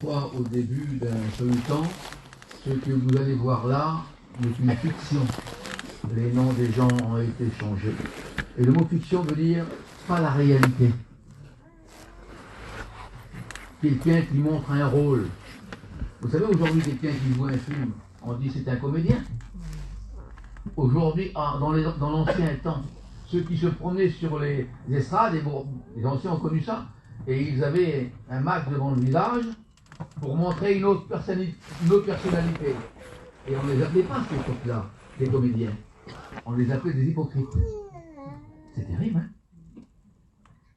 Au début d'un feuilleton, ce que vous allez voir là n'est qu'une fiction. Les noms des gens ont été changés. Et le mot fiction veut dire pas la réalité. Quelqu'un qui montre un rôle. Vous savez, aujourd'hui, quelqu'un qui joue un film, on dit c'est un comédien. Aujourd'hui, dans l'ancien temps, ceux qui se promenaient sur les estrades, les anciens ont connu ça, et ils avaient un masque devant le visage pour montrer une autre personnalité. Et on ne les appelait pas, à cette époque-là, des comédiens. On les appelait des hypocrites. C'est terrible, hein?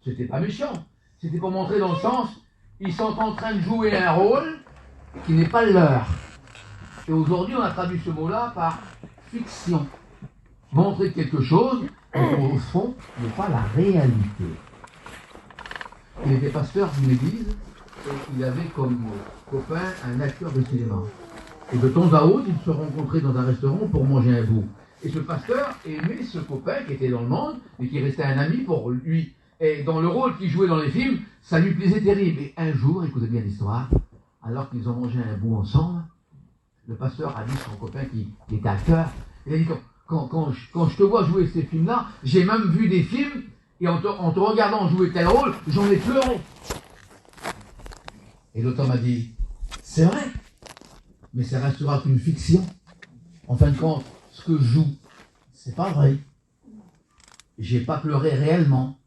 C'était pas méchant. C'était pour montrer dans le sens, ils sont en train de jouer un rôle qui n'est pas le leur. Et aujourd'hui, on a traduit ce mot-là par fiction. Montrer quelque chose, au fond, n'est pas la réalité. Il était pasteur d'une église, et il avait comme copain un acteur de cinéma. Et de temps à autre, ils se rencontraient dans un restaurant pour manger un bout. Et ce pasteur aimait ce copain qui était dans le monde, et qui restait un ami pour lui. Et dans le rôle qu'il jouait dans les films, ça lui plaisait terrible. Et un jour, écoutez bien l'histoire, alors qu'ils ont mangé un bout ensemble, le pasteur a dit à son copain qui était acteur, il a dit, quand je te vois jouer ces films-là, j'ai même vu des films, et en te regardant jouer tel rôle, j'en ai pleuré. Et l'autre m'a dit, c'est vrai, mais ça restera qu'une fiction. En fin de compte, ce que je joue, c'est pas vrai. J'ai pas pleuré réellement.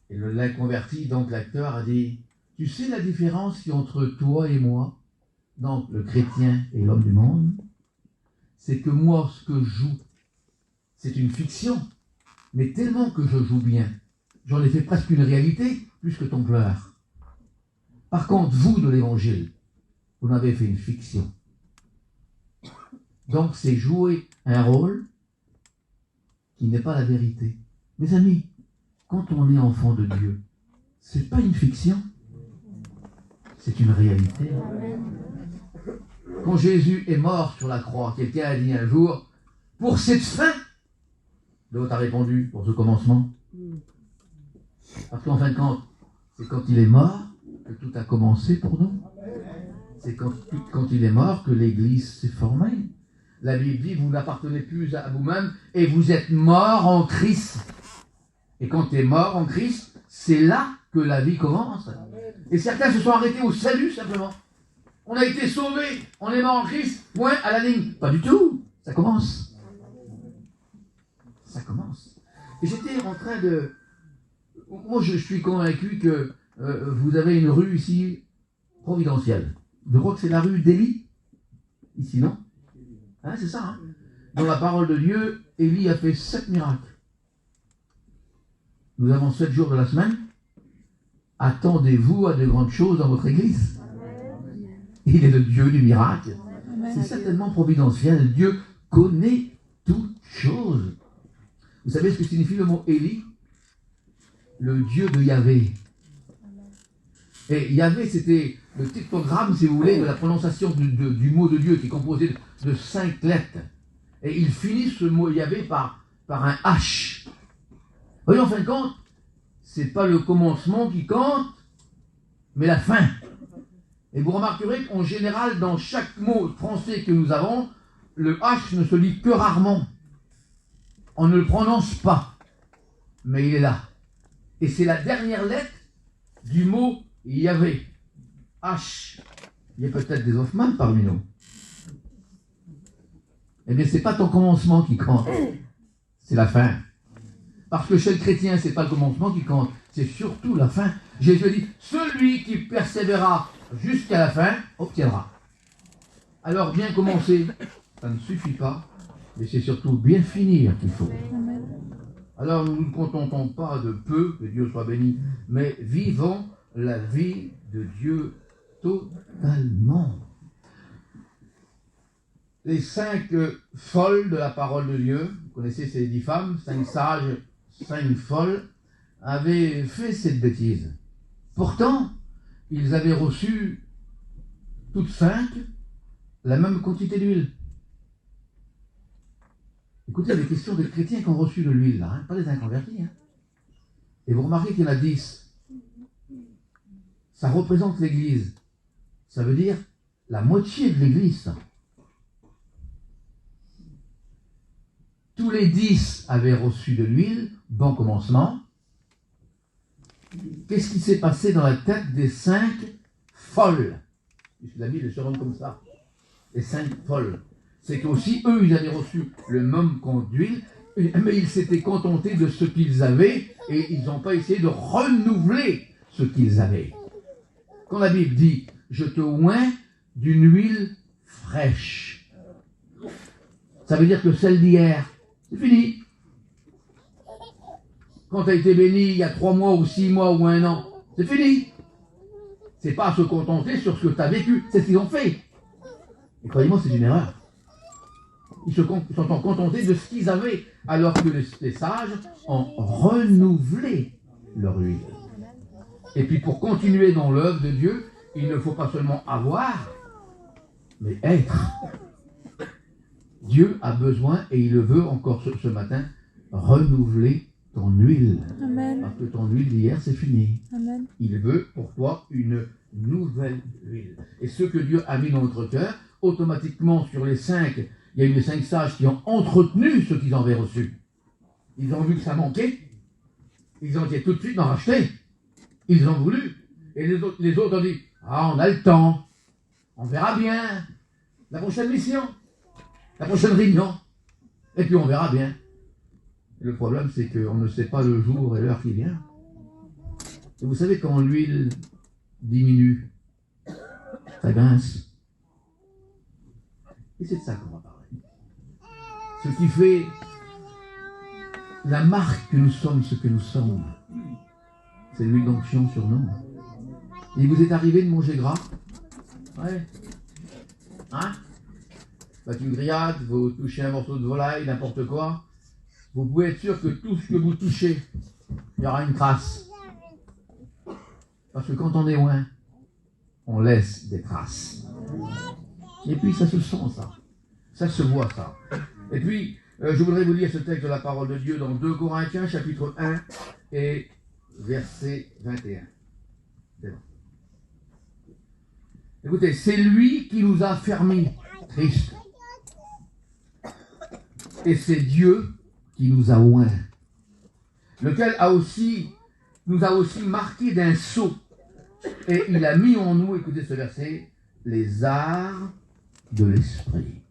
Et l'inconverti, donc l'acteur, a dit, tu sais la différence qu'il y a entre toi et moi, donc le chrétien et l'homme du monde, c'est que moi, ce que je joue, c'est une fiction, mais tellement que je joue bien, j'en ai fait presque une réalité, plus que ton pleur. Par contre, vous, de l'évangile, vous m'avez fait une fiction. Donc, c'est jouer un rôle qui n'est pas la vérité. Mes amis, quand on est enfant de Dieu, c'est pas une fiction, c'est une réalité. Quand Jésus est mort sur la croix, quelqu'un a dit un jour, pour cette fin, l'autre a répondu, pour ce commencement. Parce qu'en fin de compte, c'est quand il est mort que tout a commencé pour nous. C'est quand il est mort que l'Église s'est formée. La Bible dit, vous n'appartenez plus à vous-même et vous êtes mort en Christ. Et quand tu es mort en Christ, c'est là que la vie commence. Et certains se sont arrêtés au salut simplement. On a été sauvés, on est mort en Christ, point à la ligne. Pas du tout, ça commence. Ça commence. Et j'étais en train de... Moi, je suis convaincu que vous avez une rue ici, providentielle. Je crois que c'est la rue d'Élie, ici, non? Hein, c'est ça, hein? Dans la parole de Dieu, Élie a fait 7 miracles. Nous avons 7 jours de la semaine. Attendez-vous à de grandes choses dans votre église. Il est le Dieu du miracle. C'est certainement providentiel. Dieu connaît toutes choses. Vous savez ce que signifie le mot Élie? Le Dieu de Yahvé. Et Yahvé, c'était le pictogramme, si vous voulez, de la prononciation du mot de Dieu, qui est composé de 5 lettres. Et il finit ce mot Yahvé par un H. Vous voyez, en fin de compte, c'est pas le commencement qui compte, mais la fin. Et vous remarquerez qu'en général, dans chaque mot français que nous avons, le H ne se lit que rarement. On ne le prononce pas, mais il est là. Et c'est la dernière lettre du mot Yahvé. H. Il y a peut-être des Hoffman parmi nous. Eh bien, c'est pas ton commencement qui compte, c'est la fin. Parce que chez le chrétien, c'est pas le commencement qui compte, c'est surtout la fin. Jésus a dit, celui qui persévérera jusqu'à la fin, obtiendra. Alors, bien commencer, ça ne suffit pas, mais c'est surtout bien finir qu'il faut. Alors, nous ne nous contentons pas de peu, que Dieu soit béni, mais vivons la vie de Dieu totalement. Les 5 folles de la parole de Dieu, vous connaissez ces 10 femmes, 5 sages, 5 folles, avaient fait cette bêtise. Pourtant, ils avaient reçu toutes 5 la même quantité d'huile. Écoutez, les questions des chrétiens qui ont reçu de l'huile, là, hein, pas des inconvertis. Hein. Et vous remarquez qu'il y en a 10. ça représente l'Église. Ça veut dire la moitié de l'Église. Tous les 10 avaient reçu de l'huile, bon commencement. Qu'est-ce qui s'est passé dans la tête des 5 folles? Puisque la Bible se rend comme ça. Les 5 folles. C'est qu'aussi, eux, ils avaient reçu le même compte d'huile, mais ils s'étaient contentés de ce qu'ils avaient et ils n'ont pas essayé de renouveler ce qu'ils avaient. Quand la Bible dit « Je te oins d'une huile fraîche », ça veut dire que celle d'hier, c'est fini. Quand tu as été béni il y a 3 mois ou 6 mois ou 1 an, c'est fini. C'est pas à se contenter sur ce que tu as vécu, c'est ce qu'ils ont fait. Et croyez-moi, c'est une erreur. Ils se sont contentés de ce qu'ils avaient, alors que les sages ont renouvelé leur huile. Et puis pour continuer dans l'œuvre de Dieu, il ne faut pas seulement avoir, mais être. Dieu a besoin, et il le veut encore ce matin, renouveler ton huile. Amen. Parce que ton huile d'hier, c'est fini. Amen. Il veut pour toi une nouvelle huile. Et ce que Dieu a mis dans notre cœur, automatiquement sur les 5, il y a eu les 5 sages qui ont entretenu ce qu'ils avaient reçu. Ils ont vu que ça manquait. Ils ont été tout de suite d'en racheter. Ils ont voulu. Et les autres ont dit, ah, on a le temps. On verra bien. La prochaine mission. La prochaine réunion. Et puis on verra bien. Le problème, c'est qu'on ne sait pas le jour et l'heure qui vient. Et vous savez, quand l'huile diminue, ça grince. Et c'est de ça qu'on va parler. Ce qui fait la marque que nous sommes ce que nous sommes, c'est l'huile d'onction sur nous. Il vous est arrivé de manger gras? Ouais. Hein? Bah, une grillade, vous touchez un morceau de volaille, n'importe quoi. Vous pouvez être sûr que tout ce que vous touchez, il y aura une trace. Parce que quand on est loin, on laisse des traces. Et puis ça se sent, ça. Ça se voit, ça. Et puis, je voudrais vous lire ce texte de la parole de Dieu dans 2 Corinthiens, chapitre 1 et verset 21. C'est bon. Écoutez, c'est lui qui nous a fermés, Christ. Et c'est Dieu qui nous a oints, lequel nous a aussi marqué d'un sceau. Et il a mis en nous, écoutez ce verset, les arts de l'esprit.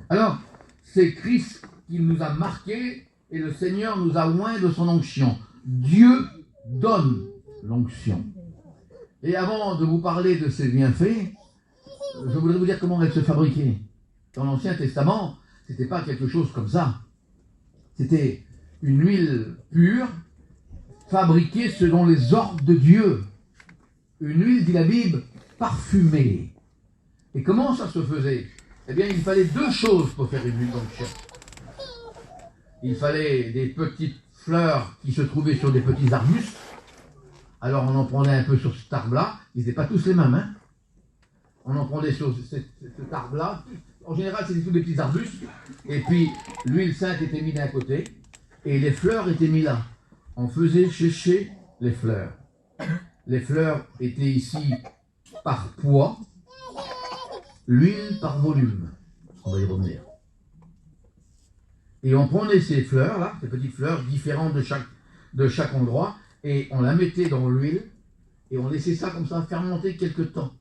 Alors, c'est Christ qui nous a marqués et le Seigneur nous a oints de son onction. Dieu donne l'onction. Et avant de vous parler de ses bienfaits, je voudrais vous dire comment elle se fabriquait. Dans l'Ancien Testament, ce n'était pas quelque chose comme ça. C'était une huile pure, fabriquée selon les ordres de Dieu. Une huile, dit la Bible, parfumée. Et comment ça se faisait? Eh bien, il fallait 2 choses pour faire une huile d'onction. Il fallait des petites fleurs qui se trouvaient sur des petits arbustes. Alors on en prenait un peu sur cet arbre-là. Ils n'étaient pas tous les mêmes. Hein. On en prenait sur cet arbre-là. En général, c'était tous des petits arbustes. Et puis, l'huile sainte était mise d'un côté. Et les fleurs étaient mises là. On faisait sécher les fleurs. Les fleurs étaient ici par poids. L'huile par volume. On va y revenir. Et on prenait ces fleurs-là, ces petites fleurs différentes de chaque endroit, et on la mettait dans l'huile, et on laissait ça comme ça fermenter quelque temps.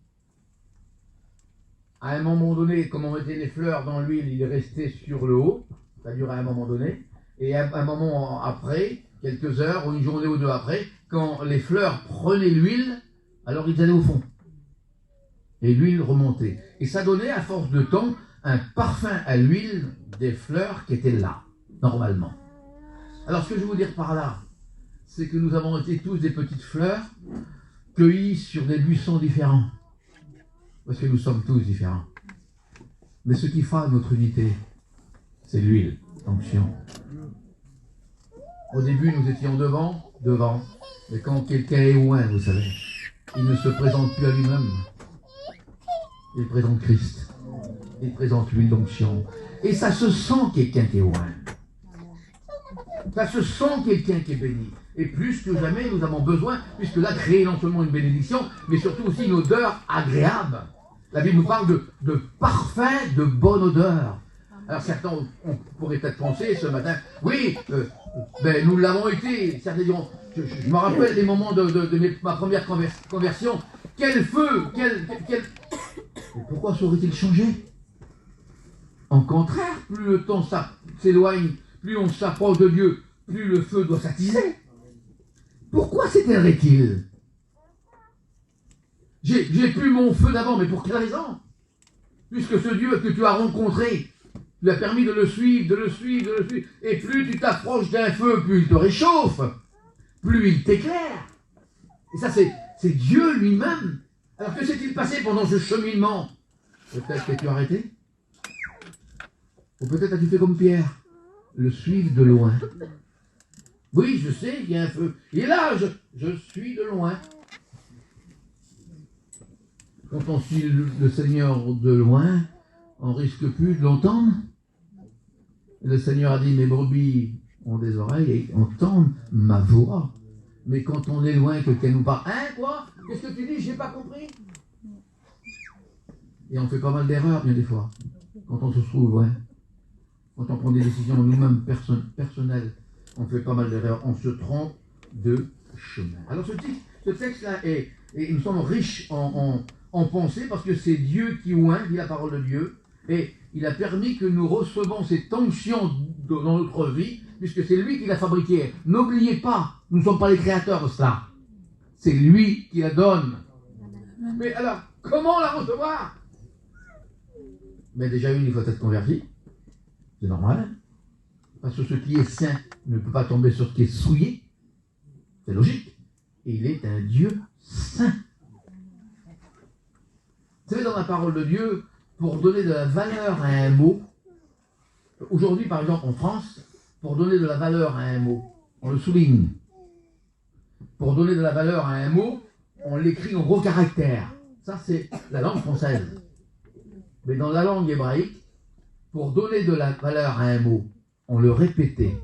À un moment donné, comme on mettait les fleurs dans l'huile, il restait sur le haut, ça durait à un moment donné, et à un moment après, quelques heures, ou une journée ou 2 après, quand les fleurs prenaient l'huile, alors ils allaient au fond. Et l'huile remontait. Et ça donnait, à force de temps, un parfum à l'huile des fleurs qui étaient là, normalement. Alors ce que je veux vous dire par là, c'est que nous avons été tous des petites fleurs cueillies sur des buissons différents. Parce que nous sommes tous différents. Mais ce qui fera notre unité, c'est l'huile, l'onction. Au début, nous étions devant, mais quand quelqu'un est loin, vous savez, il ne se présente plus à lui-même. Il présente Christ. Il présente l'huile d'onction. Et ça se sent quelqu'un qui est loin. Ça se sent quelqu'un qui est béni. Et plus que jamais, nous avons besoin, puisque là, créer non seulement une bénédiction, mais surtout aussi une odeur agréable. La Bible nous parle de parfum, de bonne odeur. Alors certains on pourrait peut-être penser ce matin, oui, ben, nous l'avons été. Certains diront, je me rappelle des moments de ma première conversion. Quel feu, quel... Et pourquoi ça aurait-il changé? En contraire, plus le temps s'éloigne, plus on s'approche de Dieu, plus le feu doit s'attiser. Pourquoi s'éteindrait-il? J'ai plus mon feu d'avant, mais pour quelle raison? Puisque ce Dieu que tu as rencontré, tu lui as permis de le suivre, et plus tu t'approches d'un feu, plus il te réchauffe, plus il t'éclaire. Et ça, c'est Dieu lui-même. Alors que s'est-il passé pendant ce cheminement? Peut-être que tu as arrêté? Ou peut-être as-tu fait comme Pierre, le suivre de loin. Oui, je sais qu'il y a un feu. Et là, je suis de loin. Quand on suit le Seigneur de loin, on risque plus de l'entendre. Le Seigneur a dit, mes brebis ont des oreilles et entendent ma voix. Mais quand on est loin, quelqu'un nous parle, hein, quoi? Qu'est-ce que tu dis? J'ai pas compris. Et on fait pas mal d'erreurs, bien des fois, quand on se trouve loin. Quand on prend des décisions nous-mêmes personnelles, on fait pas mal d'erreurs. On se trompe de chemin. Alors ce texte-là il me semble riche en pensée, parce que c'est Dieu qui oint, dit la parole de Dieu, et il a permis que nous recevons cette onction dans notre vie, puisque c'est lui qui l'a fabriquée. N'oubliez pas, nous ne sommes pas les créateurs de cela. C'est lui qui la donne. Mais alors, comment la recevoir? Mais déjà il faut être converti. C'est normal. Parce que ce qui est saint ne peut pas tomber sur ce qui est souillé. C'est logique. Et il est un Dieu saint. Vous savez, dans la parole de Dieu, pour donner de la valeur à un mot, aujourd'hui, par exemple, en France, pour donner de la valeur à un mot, on le souligne. Pour donner de la valeur à un mot, on l'écrit en gros caractères. Ça, c'est la langue française. Mais dans la langue hébraïque, pour donner de la valeur à un mot, on le répétait.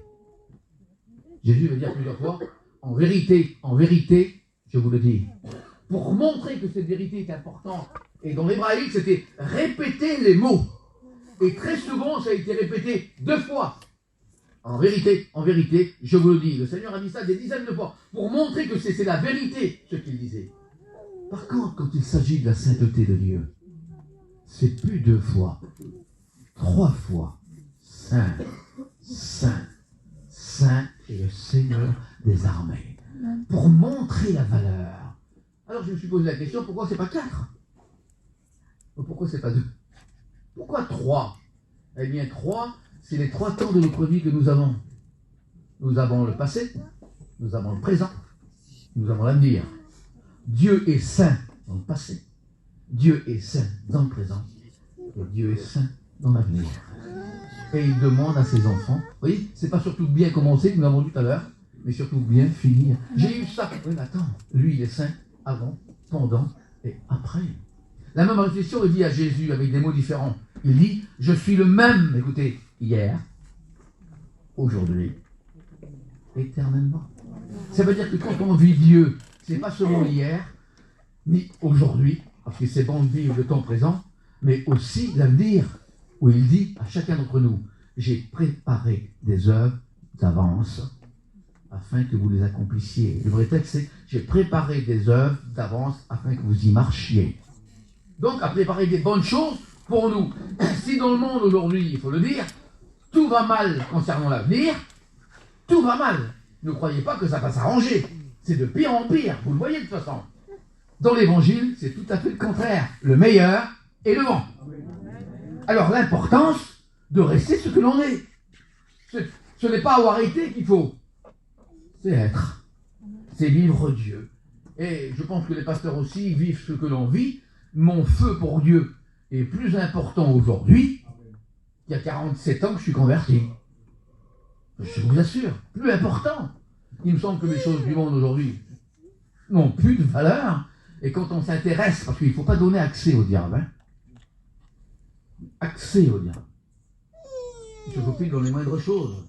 Jésus veut dire plusieurs fois, en vérité, je vous le dis. Pour montrer que cette vérité est importante. Et dans l'hébraïque, c'était répéter les mots. Et très souvent, ça a été répété 2 fois. En vérité, je vous le dis. Le Seigneur a dit ça des dizaines de fois, pour montrer que c'est la vérité, ce qu'il disait. Par contre, quand il s'agit de la sainteté de Dieu, c'est plus 2 fois, 3 fois. Saint, saint, saint est le Seigneur des armées. Pour montrer la valeur. Alors je me suis posé la question, pourquoi c'est pas 4? Pourquoi c'est pas 2? Pourquoi 3? Eh bien 3, c'est les 3 temps de notre vie que nous avons. Nous avons le passé, nous avons le présent, nous avons l'avenir. Dieu est saint dans le passé, Dieu est saint dans le présent, et Dieu est saint dans l'avenir. Et il demande à ses enfants, vous voyez, c'est pas surtout bien commencer, nous l'avons dit tout à l'heure, mais surtout bien finir. J'ai eu ça. Oui, mais attends, lui il est saint avant, pendant et après. La même réflexion est dit à Jésus avec des mots différents. Il dit, je suis le même, écoutez, hier, aujourd'hui, éternellement. Ça veut dire que quand on vit Dieu, c'est pas seulement hier, ni aujourd'hui, parce que c'est bon de vivre le temps présent, mais aussi l'avenir, où il dit à chacun d'entre nous, j'ai préparé des œuvres d'avance afin que vous les accomplissiez. Le vrai texte, c'est j'ai préparé des œuvres d'avance afin que vous y marchiez. Donc, à préparer des bonnes choses pour nous. Si dans le monde aujourd'hui, il faut le dire, tout va mal concernant l'avenir, tout va mal. Ne croyez pas que ça va s'arranger. C'est de pire en pire, vous le voyez de toute façon. Dans l'évangile, c'est tout à fait le contraire. Le meilleur est devant. Alors l'importance de rester ce que l'on est. Ce n'est pas avoir été qu'il faut. C'est être. C'est vivre Dieu. Et je pense que les pasteurs aussi vivent ce que l'on vit. Mon feu pour Dieu est plus important aujourd'hui qu'il y a 47 ans que je suis converti. Je vous assure, plus important. Il me semble que les choses du monde aujourd'hui n'ont plus de valeur. Et quand on s'intéresse, parce qu'il ne faut pas donner accès au diable. Hein. Accès au diable. Il se faufile dans les moindres choses.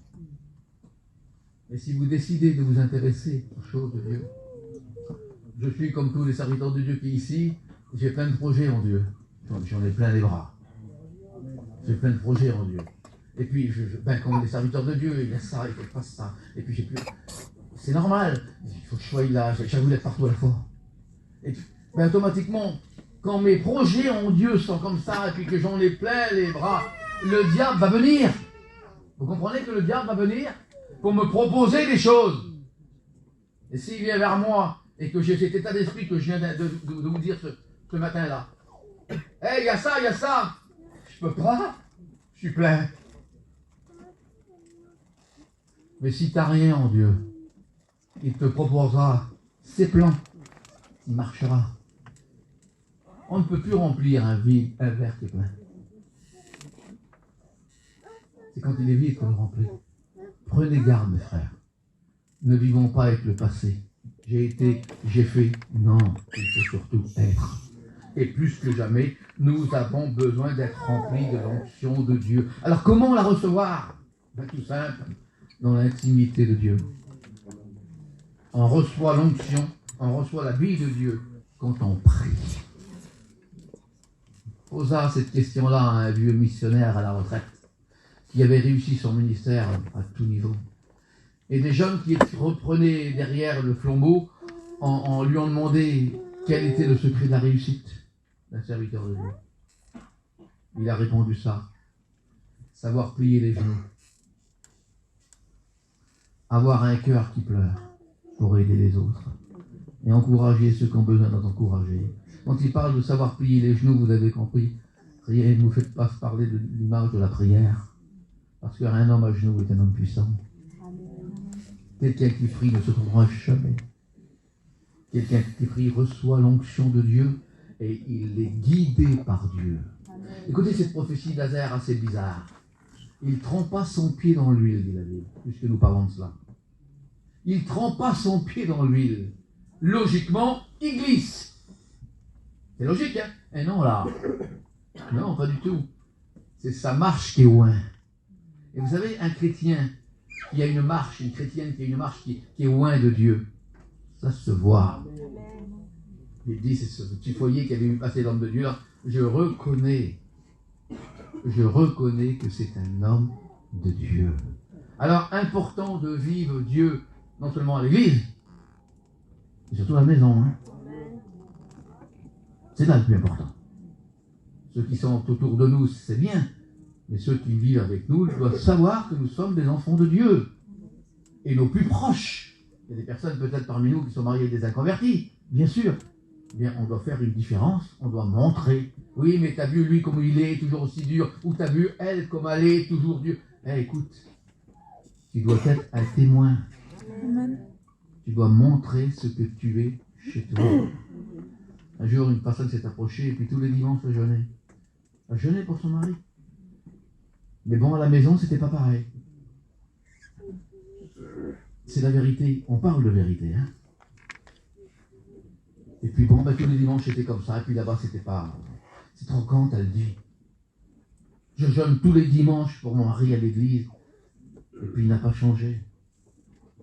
Mais si vous décidez de vous intéresser aux choses de Dieu, je suis comme tous les serviteurs de Dieu qui ici, j'ai plein de projets en Dieu. J'en ai plein les bras. J'ai plein de projets en Dieu. Et puis, comme les serviteurs de Dieu, il y a ça, il faut que je fasse ça. Et puis, j'ai plus. C'est normal. Il faut que je sois là. J'ai envie d'être partout à la fois. Et puis, automatiquement, quand mes projets en Dieu sont comme ça, et puis que j'en ai plein les bras, le diable va venir. Vous comprenez que le diable va venir pour me proposer des choses. Et s'il vient vers moi, et que j'ai cet état d'esprit que je viens de vous dire ce matin-là. Hey, il y a ça, il y a ça. Je peux pas. Je suis plein. Mais si tu n'as rien en Dieu, il te proposera ses plans. Il marchera. On ne peut plus remplir un verre qui est plein. C'est quand il est vide qu'on le remplit. Prenez garde, mes frères. Ne vivons pas avec le passé. J'ai été, j'ai fait. Non, il faut surtout être. Et plus que jamais, nous avons besoin d'être remplis de l'onction de Dieu. Alors comment la recevoir? Tout simple, dans l'intimité de Dieu. On reçoit l'onction, on reçoit la vie de Dieu quand on prie. Posa cette question-là à un vieux missionnaire à la retraite qui avait réussi son ministère à tout niveau. Et des jeunes qui reprenaient derrière le flambeau en lui ont demandé quel était le secret de la réussite d'un serviteur de Dieu. Il a répondu ça: savoir plier les genoux, avoir un cœur qui pleure pour aider les autres et encourager ceux qui ont besoin d'être encouragés. Quand il parle de savoir plier les genoux, vous avez compris, ne vous faites pas parler de l'image de la prière, parce qu'un homme à genoux est un homme puissant. Quelqu'un qui prie ne se trouvera jamais. Quelqu'un qui prie reçoit l'onction de Dieu et il est guidé par Dieu. Écoutez cette prophétie d'Azer assez bizarre. Il trempa son pied dans l'huile, dit la Bible, puisque nous parlons de cela. Il trempa son pied dans l'huile. Logiquement, il glisse. C'est logique, hein? Et non, là. Non, pas du tout. C'est sa marche qui est loin. Et vous savez, un chrétien qui a une marche, une chrétienne qui a une marche qui est loin de Dieu, ça se voit. Il dit, c'est ce petit foyer qui avait vu passer l'homme de Dieu, là, je reconnais que c'est un homme de Dieu. Alors, important de vivre Dieu, non seulement à l'église, mais surtout à la maison. Hein. C'est là le plus important. Ceux qui sont autour de nous, c'est bien, mais ceux qui vivent avec nous doivent savoir que nous sommes des enfants de Dieu. Et nos plus proches, il y a des personnes peut-être parmi nous qui sont mariées avec des inconvertis, bien sûr. Bien, on doit faire une différence, on doit montrer. Oui, mais t'as vu lui comme il est, toujours aussi dur, ou t'as vu elle comme elle est, toujours dure. Écoute, tu dois être un témoin. Amen. Tu dois montrer ce que tu es chez toi. Un jour, une personne s'est approchée, et puis tous les dimanches, elle jeûnait. Elle jeûnait pour son mari. Mais bon, à la maison, c'était pas pareil. C'est la vérité. On parle de vérité, hein. Et puis bon, tous les dimanches, c'était comme ça. Et puis là-bas, c'était pas... C'est trop quand, elle dit. Je jeûne tous les dimanches pour mon mari à l'église. Et puis il n'a pas changé.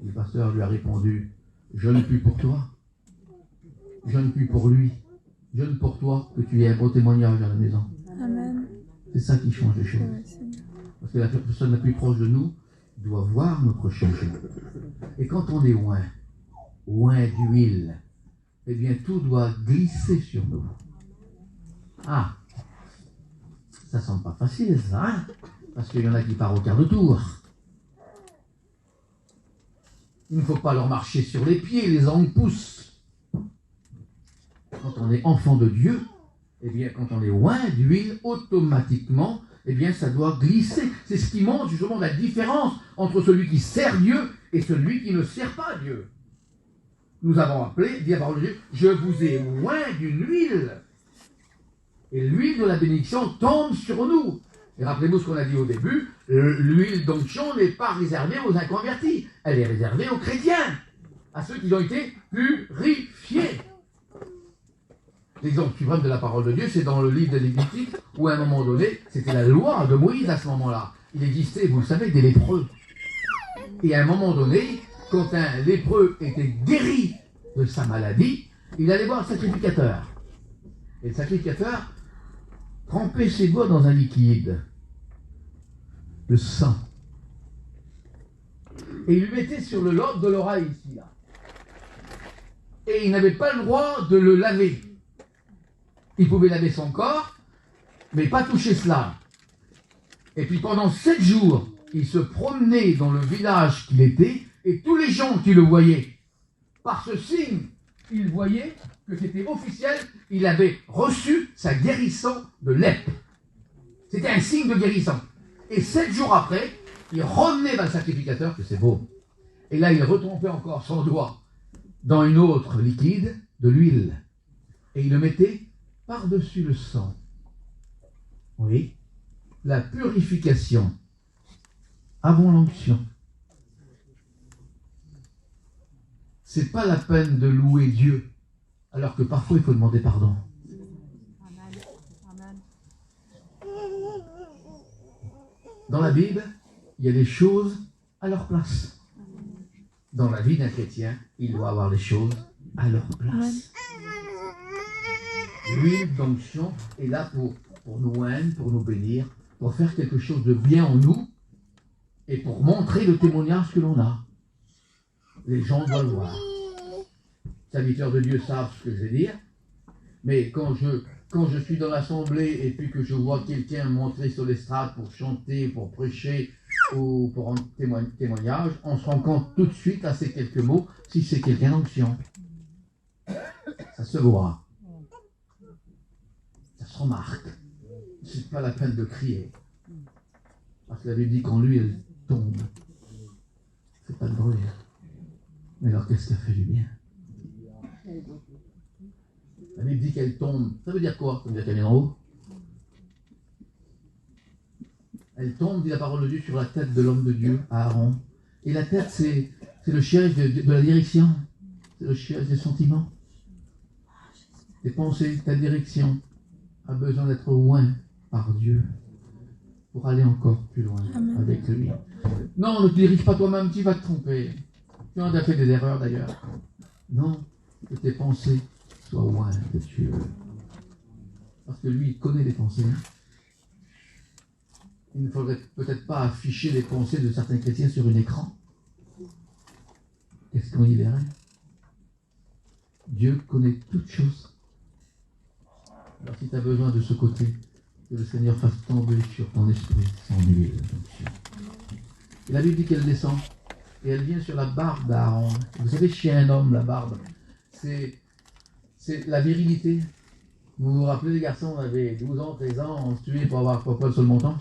Et le pasteur lui a répondu: je jeûne plus pour toi. Je jeûne plus pour lui. Je jeûne pour toi, que tu aies un beau témoignage à la maison. Amen. C'est ça qui change les choses. Parce que la personne la plus proche de nous doit voir notre changement. Et quand on est loin d'huile, eh bien tout doit glisser sur nous. Ah, ça semble pas facile ça, hein? Parce qu'il y en a qui partent au quart de tour. Il ne faut pas leur marcher sur les pieds, les ongles poussent. Quand on est enfant de Dieu, eh bien quand on est loin d'huile, automatiquement, eh bien ça doit glisser. C'est ce qui montre justement la différence entre celui qui sert Dieu et celui qui ne sert pas Dieu. Nous avons appelé, dit la parole de Dieu, je vous ai loin d'une huile. Et l'huile de la bénédiction tombe sur nous. Et rappelez-vous ce qu'on a dit au début, l'huile d'onction n'est pas réservée aux inconvertis, elle est réservée aux chrétiens, à ceux qui ont été purifiés. L'exemple suprême de la parole de Dieu, c'est dans le livre de Lévitique, où à un moment donné, c'était la loi de Moïse à ce moment-là. Il existait, vous le savez, des lépreux. Et à un moment donné, quand un lépreux était guéri de sa maladie, il allait voir le sacrificateur. Et le sacrificateur trempait ses doigts dans un liquide, le sang. Et il lui mettait sur le lobe de l'oreille ici, là. Et il n'avait pas le droit de le laver. Il pouvait laver son corps, mais pas toucher cela. Et puis pendant 7 jours, il se promenait dans le village qu'il était, et tous les gens qui le voyaient, par ce signe, ils voyaient que c'était officiel, il avait reçu sa guérison de lèpre. C'était un signe de guérison. Et 7 jours après, il revenait vers le sacrificateur, que c'est beau. Et là, il retrempait encore son doigt dans une autre liquide, de l'huile. Et il le mettait par-dessus le sang. Oui, la purification avant l'onction. C'est pas la peine de louer Dieu, alors que parfois il faut demander pardon. Dans la Bible, il y a des choses à leur place. Dans la vie d'un chrétien, il doit avoir les choses à leur place. L'huile d'onction est là pour nous oindre, pour nous bénir, pour faire quelque chose de bien en nous et pour montrer le témoignage que l'on a. Les gens doivent le voir. Les serviteurs de Dieu savent ce que je vais dire, mais quand je suis dans l'assemblée et puis que je vois quelqu'un monter sur l'estrade pour chanter, pour prêcher ou pour un témoignage, on se rend compte tout de suite à ces quelques mots si c'est quelqu'un d'onction. Ça se voit. Ça se remarque. C'est pas la peine de crier. Parce que la Bible dit qu'en lui, elle tombe. C'est pas de bruit. Mais alors, qu'est-ce qu'elle fait du bien? La Bible dit qu'elle tombe. Ça veut dire quoi? Ça veut dire qu'elle est en haut. Elle tombe, dit la parole de Dieu, sur la tête de l'homme de Dieu, Aaron. Et la tête, c'est le siège de la direction. C'est le siège des sentiments. Tes pensées, ta direction a besoin d'être oint par Dieu pour aller encore plus loin avec lui. Non, ne te dirige pas toi-même, tu vas te tromper. Tu en as fait des erreurs d'ailleurs. Non, que tes pensées soient ointes de Dieu. Parce que lui, il connaît les pensées. Il ne faudrait peut-être pas afficher les pensées de certains chrétiens sur un écran. Qu'est-ce qu'on y verrait? Dieu connaît toutes choses. Alors si tu as besoin de ce côté, que le Seigneur fasse tomber sur ton esprit son huile. Et la Bible dit qu'elle descend et elle vient sur la barbe d'Aaron. Vous savez, chez un homme, la barbe, c'est la virilité. Vous vous rappelez, les garçons, on avait 12 ans, 13 ans, on se tuait pour avoir poil sur le montant.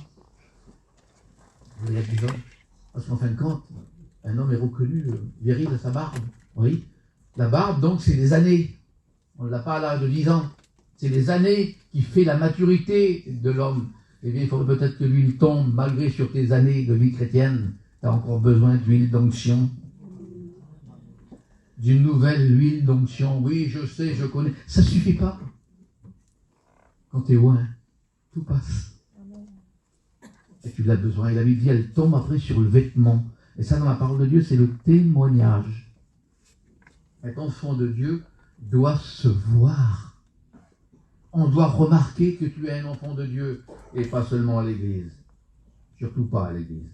Vous voyez, 10 ans. Parce qu'en fin de compte, un homme est reconnu viril à sa barbe. Oui. La barbe, donc, c'est des années. On ne l'a pas à l'âge de 10 ans. C'est les années qui fait la maturité de l'homme. Eh bien, il faudrait peut-être que l'huile tombe, malgré sur tes années de vie chrétienne. Tu as encore besoin d'huile d'onction. D'une nouvelle huile d'onction. Oui, je sais, je connais. Ça ne suffit pas. Quand tu es loin, tout passe. Et tu l'as besoin. Et la Bible dit, elle tombe après sur le vêtement. Et ça, dans la parole de Dieu, c'est le témoignage. Être enfant de Dieu doit se voir. On doit remarquer que tu es un enfant de Dieu et pas seulement à l'église. Surtout pas à l'église.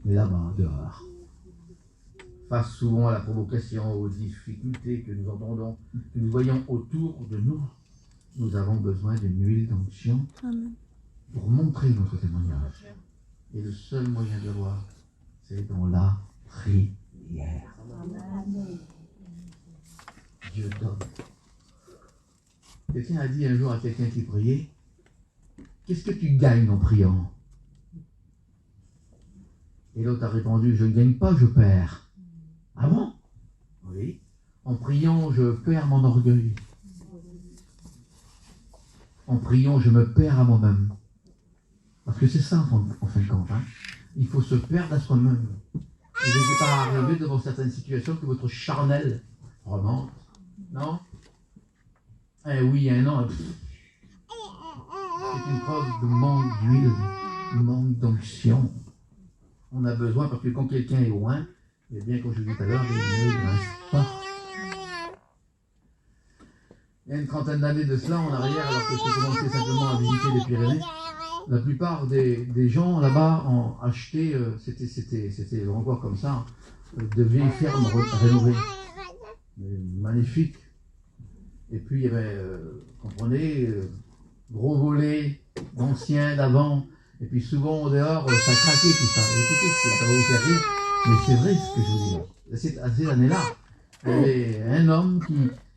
Mais là-bas, dehors. Face souvent à la provocation, aux difficultés que nous entendons, que nous voyons autour de nous, nous avons besoin d'une huile d'onction pour montrer notre témoignage. Et le seul moyen de voir, c'est dans la prière. Dieu donne. Quelqu'un a dit un jour à quelqu'un qui priait, qu'est-ce que tu gagnes en priant? Et l'autre a répondu, je ne gagne pas, je perds. Ah bon? Oui. En priant, je perds mon orgueil. En priant, je me perds à moi-même. Parce que c'est ça, en fin de compte. Hein. Il faut se perdre à soi-même. Vous n'êtes pas arrivé devant certaines situations que votre charnel remonte. Non? Eh oui, un an. C'est une preuve de manque d'huile, manque d'onction. On a besoin, parce que quand quelqu'un est loin, eh bien, comme je vous dis tout à l'heure, il ne grince pas. Il y a une trentaine d'années de cela en arrière, alors que j'ai commencé simplement à visiter les Pyrénées, la plupart des gens là-bas ont acheté, c'était encore comme ça, de vieilles fermes rénovées, magnifiques. Et puis il y avait, comprenez, gros volets d'anciens, d'avant, et puis souvent au dehors, ça craquait tout ça. Écoutez, ça va vous faire rire, mais c'est vrai ce que je vous dis. À ces années-là, il y avait un homme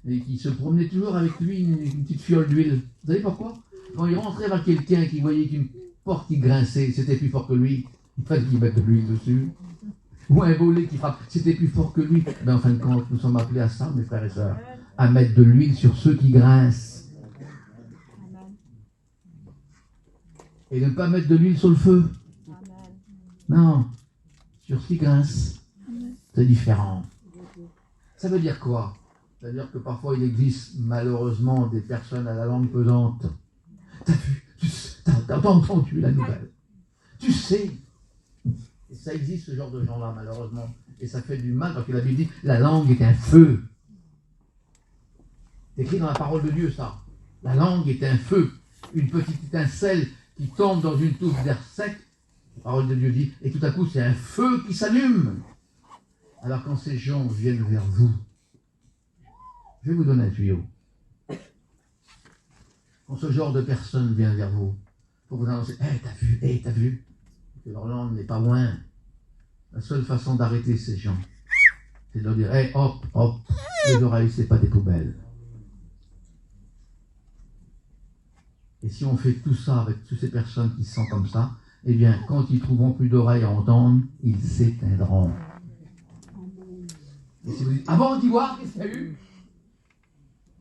qui se promenait toujours avec lui une petite fiole d'huile. Vous savez pourquoi? Quand il rentrait vers quelqu'un qui voyait qu'une porte qui grinçait, c'était plus fort que lui, il fallait qu'il mette de l'huile dessus. Ou un volet qui frappe, c'était plus fort que lui. Mais en fin de compte, nous sommes appelés à ça, mes frères et sœurs, à mettre de l'huile sur ceux qui grincent. Et ne pas mettre de l'huile sur le feu. Non, sur ce qui grince. C'est différent. Ça veut dire quoi? C'est-à-dire que parfois il existe malheureusement des personnes à la langue pesante. T'as vu, t'as entendu la nouvelle. Tu sais. Et ça existe ce genre de gens-là malheureusement. Et ça fait du mal parce que la Bible dit la langue est un feu. C'est écrit dans la parole de Dieu ça. La langue est un feu. Une petite étincelle qui tombe dans une touffe d'air sec. La parole de Dieu dit, et tout à coup c'est un feu qui s'allume. Alors quand ces gens viennent vers vous, je vais vous donner un tuyau. Quand ce genre de personne vient vers vous, pour vous annoncer, t'as vu, que leur langue n'est pas loin. La seule façon d'arrêter ces gens, c'est de leur dire, hop, les oreilles, c'est pas des poubelles. Et si on fait tout ça avec toutes ces personnes qui sont comme ça, eh bien, quand ils trouveront plus d'oreilles à entendre, ils s'éteindront. Et si vous dites, avant d'Ivoire, qu'est-ce qu'il y a eu?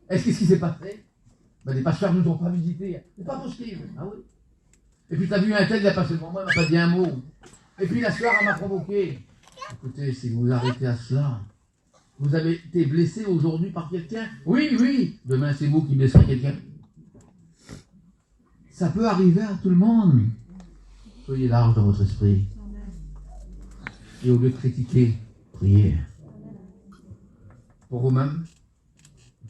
Qu'est-ce qui s'est passé? Les pasteurs ne nous ont pas visités. C'est pas possible. Ah oui. Et puis tu as vu un tel, il a passé devant moi, il m'a pas dit un mot. Et puis la soeur, elle m'a provoqué. Écoutez, si vous arrêtez à cela, vous avez été blessé aujourd'hui par quelqu'un. Oui. Demain, c'est vous qui blesserez quelqu'un. Ça peut arriver à tout le monde. Soyez large dans votre esprit. Et au lieu de critiquer, priez. Pour vous-même,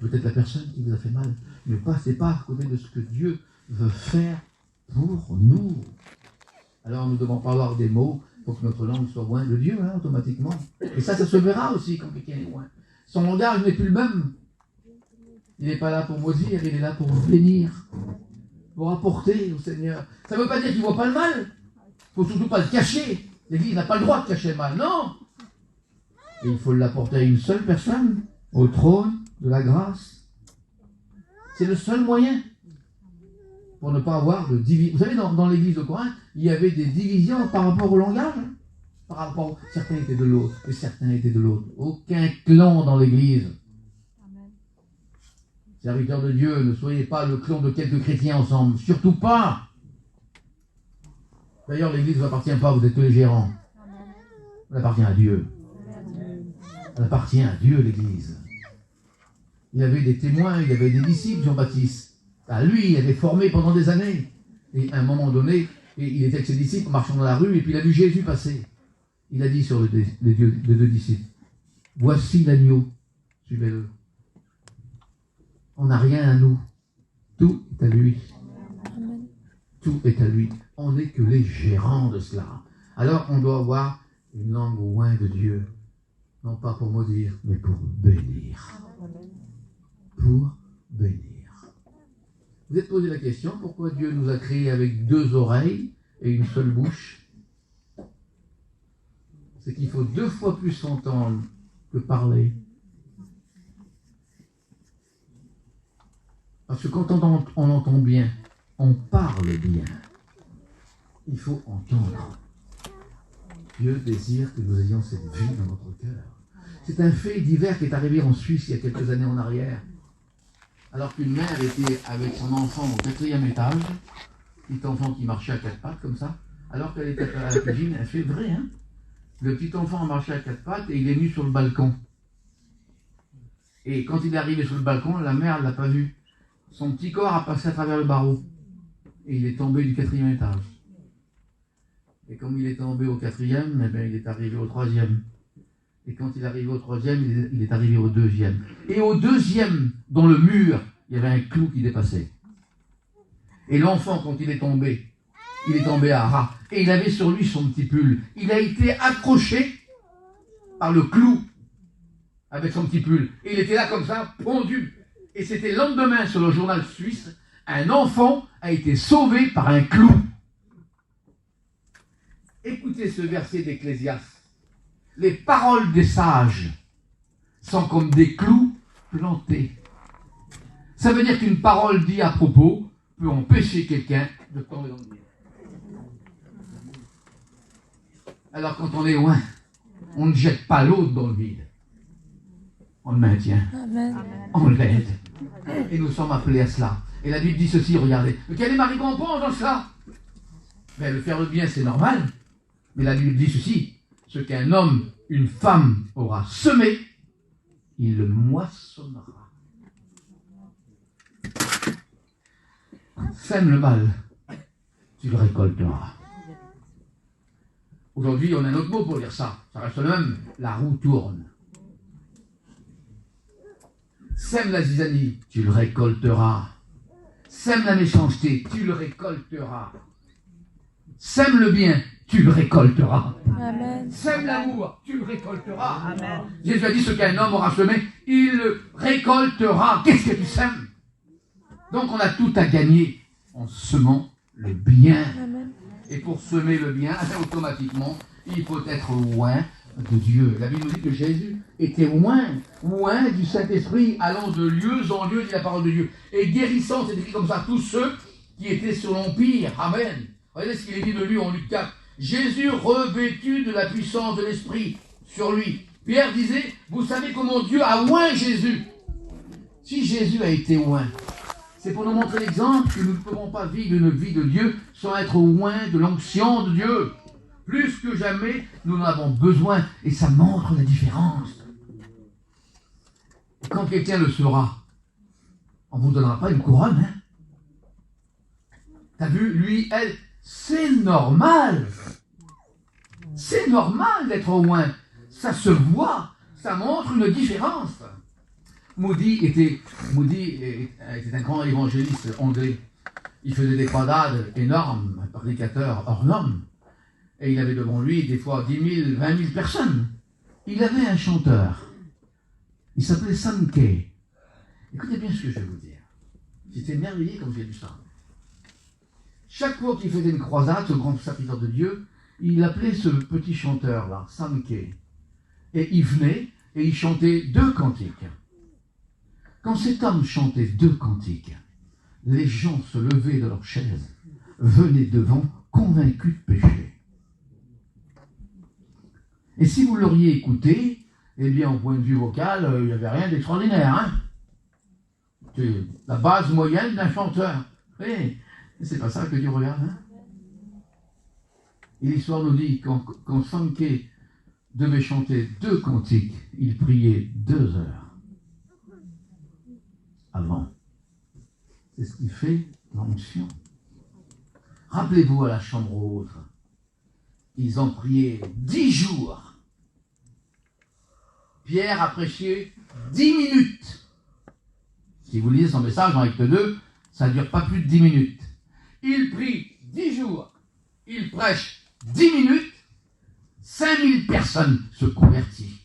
peut-être la personne qui vous a fait mal. Ne passez pas à côté de ce que Dieu veut faire pour nous. Alors nous ne devons pas avoir des mots pour que notre langue soit loin de Dieu, automatiquement. Et ça se verra aussi quand quelqu'un est loin. Son langage n'est plus le même. Il n'est pas là pour maudire, il est là pour bénir, pour apporter au Seigneur. Ça ne veut pas dire qu'il ne voit pas le mal. Il ne faut surtout pas le cacher. L'Église n'a pas le droit de cacher le mal, non. Et il faut l'apporter à une seule personne, au trône de la grâce. C'est le seul moyen pour ne pas avoir de division. Vous savez, dans l'église de Corinthe, il y avait des divisions par rapport au langage. Par rapport, certains étaient de l'autre et certains étaient de l'autre. Aucun clan dans l'église. Serviteurs de Dieu, ne soyez pas le clan de quelques chrétiens ensemble. Surtout pas. D'ailleurs, l'église ne vous appartient pas, vous êtes que les gérants. Elle appartient à Dieu. Elle appartient à Dieu, l'église. Il y avait des témoins, il y avait des disciples, Jean-Baptiste. Lui, il avait formé pendant des années. Et à un moment donné, il était avec ses disciples marchant dans la rue, et puis il a vu Jésus passer. Il a dit sur les deux disciples, voici l'agneau, suivez-le. On n'a rien à nous. Tout est à lui. Tout est à lui. On n'est que les gérants de cela. Alors on doit avoir une langue loin de Dieu. Non pas pour maudire, mais pour bénir. Pour bénir. Vous êtes posé la question, pourquoi Dieu nous a créés avec 2 oreilles et une seule bouche? C'est qu'il faut 2 fois plus entendre que parler. Parce que quand on entend bien, on parle bien. Il faut entendre. Dieu désire que nous ayons cette vie dans notre cœur. C'est un fait divers qui est arrivé en Suisse il y a quelques années en arrière. Alors qu'une mère était avec son enfant au 4e étage, petit enfant qui marchait à 4 pattes comme ça, alors qu'elle était à la cuisine, elle fait vrai, hein? Le petit enfant marchait à 4 pattes et il est venu sur le balcon. Et quand il est arrivé sur le balcon, la mère ne l'a pas vu. Son petit corps a passé à travers le barreau. Et il est tombé du 4e étage. Et comme il est tombé au 4e, eh bien, il est arrivé au 3e. Et quand il est arrivé au 3e, il est arrivé au 2e. Et au 2e, dans le mur, il y avait un clou qui dépassait. Et l'enfant, quand il est tombé à ras. Et il avait sur lui son petit pull. Il a été accroché par le clou avec son petit pull. Et il était là comme ça, pendu. Et c'était le lendemain sur le journal suisse, un enfant a été sauvé par un clou. Écoutez ce verset d'Ecclésiaste. Les paroles des sages sont comme des clous plantés. Ça veut dire qu'une parole dite à propos peut empêcher quelqu'un de tomber dans le vide. Alors quand on est loin, on ne jette pas l'autre dans le vide. On le maintient. Amen. On l'aide. Et nous sommes appelés à cela. Et la Bible dit ceci, regardez. Quelle est ma récompense dans cela? Ben, le faire le bien, c'est normal. Mais la Bible dit ceci. Ce qu'un homme, une femme aura semé, il le moissonnera. Sème le mal, tu le récolteras. Aujourd'hui, on a un autre mot pour dire ça. Ça reste le même. La roue tourne. Sème la zizanie, tu le récolteras. Sème la méchanceté, tu le récolteras. Sème le bien, tu le récolteras. Amen. Sème l'amour, tu le récolteras. Amen. Jésus a dit ce qu'un homme aura semé, il le récoltera. Qu'est-ce que tu sèmes? Donc on a tout à gagner en semant le bien. Amen. Et pour semer le bien, automatiquement, il faut être loin de Dieu. La Bible nous dit que Jésus était loin du Saint-Esprit, allant de lieu en lieu, dit la parole de Dieu, et guérissant, c'est écrit comme ça, tous ceux qui étaient sur l'Empire. Amen. Regardez ce qu'il est dit de lui en Luc 4. Jésus revêtu de la puissance de l'Esprit sur lui. Pierre disait, vous savez comment Dieu a oint Jésus. Si Jésus a été oint, c'est pour nous montrer l'exemple que nous ne pouvons pas vivre une vie de Dieu sans être loin de l'onction de Dieu. Plus que jamais, nous en avons besoin et ça montre la différence. Quand quelqu'un le sera, on ne vous donnera pas une couronne. Hein? T'as vu, lui, elle, c'est normal. C'est normal d'être loin. Ça se voit, ça montre une différence. Moody était un grand évangéliste anglais. Il faisait des croisades énormes, un prédicateur hors norme. Et il avait devant lui des fois 10 000, 20 000 personnes. Il avait un chanteur. Il s'appelait Sam Kay. Écoutez bien ce que je vais vous dire. J'étais émerveillé quand j'ai lu ça. Chaque fois qu'il faisait une croisade, ce grand serviteur de Dieu, il appelait ce petit chanteur-là, Sam Kay. Et il venait et il chantait 2 cantiques. Quand cet homme chantait 2 cantiques, les gens se levaient de leurs chaises, venaient devant, convaincus de péché. Et si vous l'auriez écouté, eh bien, au point de vue vocal, il n'y avait rien d'extraordinaire. Hein? C'est la base moyenne d'un chanteur. Oui, c'est pas ça que Dieu regarde. Hein? Et l'histoire nous dit quand Sankey devait chanter 2 cantiques, il priait 2 heures avant. C'est ce qui fait l'onction. Rappelez-vous à la chambre haute, ils ont prié 10 jours. Pierre a prêché 10 minutes. Si vous lisez son message dans Acte 2, ça ne dure pas plus de 10 minutes. Il prie 10 jours. Il prêche 10 minutes. 5000 personnes se convertissent.